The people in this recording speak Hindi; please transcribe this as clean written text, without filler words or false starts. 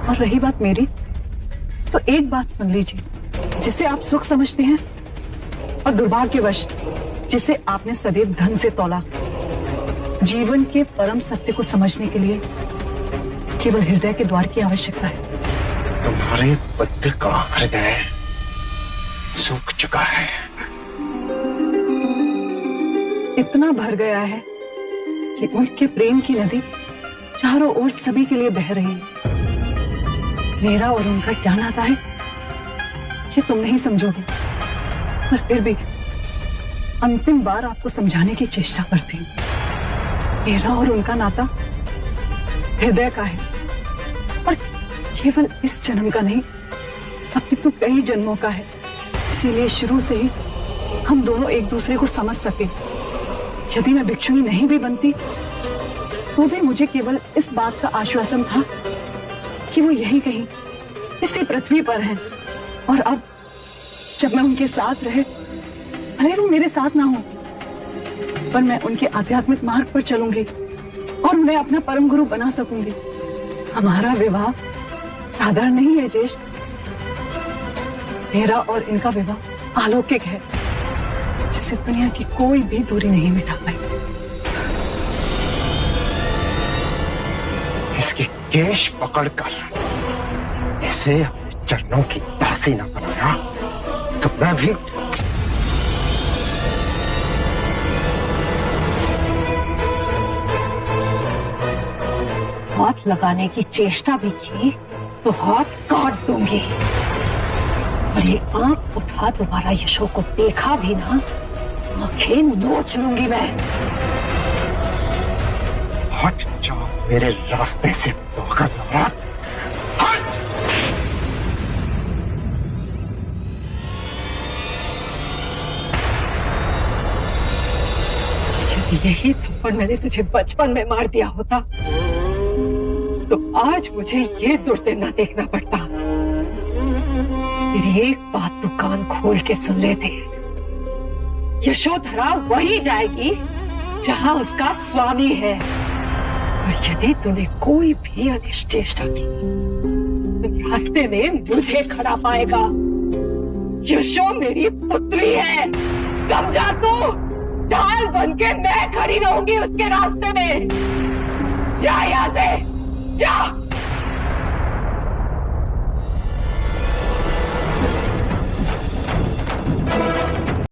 और रही बात मेरी, तो एक बात सुन लीजिए, जिसे आप सुख समझते हैं और दुर्भाग्यवश जिसे आपने सदैव धन से तौला, जीवन के परम सत्य को समझने के लिए केवल हृदय के द्वार की आवश्यकता है। तुम्हारे बुद्ध का हृदय सूख चुका है, इतना भर गया है कि उनके प्रेम की नदी चारों ओर सभी के लिए बह रही है। मेरा और उनका क्या नाता है ये तुम नहीं समझोगे, पर फिर भी अंतिम बार आपको समझाने की चेष्टा करती हूँ। मेरा और उनका नाता हृदय का है, और केवल इस जन्म का नहीं, अपितु कई जन्मों का है। इसीलिए शुरू से ही हम दोनों एक दूसरे को समझ सके। यदि मैं भिक्षुणी नहीं भी बनती तो भी मुझे केवल इस बात का आश्वासन था कि वो यहीं कहीं इसी पृथ्वी पर हैं, और अब जब मैं उनके साथ रहे, भले वो मेरे साथ ना हो, पर मैं उनके आध्यात्मिक मार्ग पर चलूंगी और उन्हें अपना परम गुरु बना सकूंगी। हमारा विवाह साधारण नहीं है ज्येष्ठ, मेरा और इनका विवाह अलौकिक है, जिसे दुनिया की कोई भी दूरी नहीं मिटा पाई। इसके केश पकड़कर इसे अपने चरणों की दासी न बनाया तो मैं भी हाथ लगाने की चेष्टा भी की तो हाथ काट दूंगी, और ये आंख उठा दोबारा यशो को देखा भी ना, आंखें नोच लूंगी मैं। हट जाओ मेरे रास्ते से पागल औरत, हट! यदि यही थप्पड़ मैंने तुझे बचपन में मार दिया होता तो आज मुझे ये दुर्दिन न देखना पड़ता। मेरी एक बात तू कान खोल के सुन लेते, यशोधरा वही जाएगी जहां उसका स्वामी है, और यदि तूने कोई भी अनिष्ट चेष्टा की तो रास्ते में मुझे खड़ा पाएगा। यशो मेरी पुत्री है, समझा तू? ढाल बन के मैं खड़ी रहूंगी उसके रास्ते में। जा यहां से, जा।